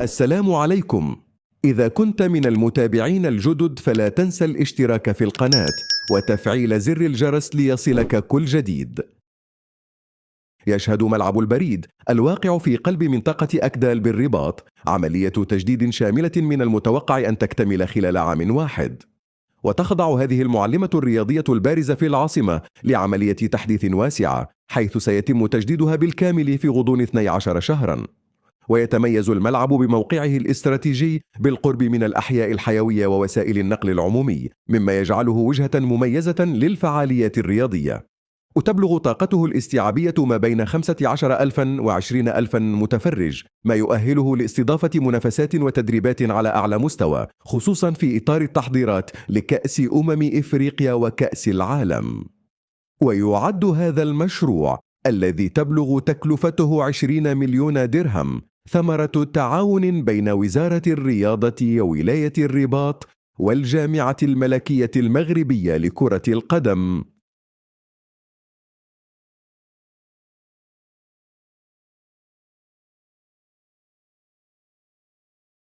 السلام عليكم. إذا كنت من المتابعين الجدد فلا تنسى الاشتراك في القناة وتفعيل زر الجرس ليصلك كل جديد. يشهد ملعب البريد الواقع في قلب منطقة أكدال بالرباط عملية تجديد شاملة من المتوقع أن تكتمل خلال عام واحد، وتخضع هذه المعلمة الرياضية البارزة في العاصمة لعملية تحديث واسعة، حيث سيتم تجديدها بالكامل في غضون 12 شهراً. ويتميز الملعب بموقعه الاستراتيجي بالقرب من الأحياء الحيوية ووسائل النقل العمومي، مما يجعله وجهة مميزة للفعاليات الرياضية. وتبلغ طاقته الاستيعابية ما بين 15,000 و20,000 متفرج، ما يؤهله لاستضافة منافسات وتدريبات على أعلى مستوى، خصوصا في إطار التحضيرات لكأس إفريقيا وكأس العالم. ويعد هذا المشروع الذي تبلغ تكلفته 20 مليون درهم ثمرة تعاون بين وزارة الرياضة وولاية الرباط والجامعة الملكية المغربية لكرة القدم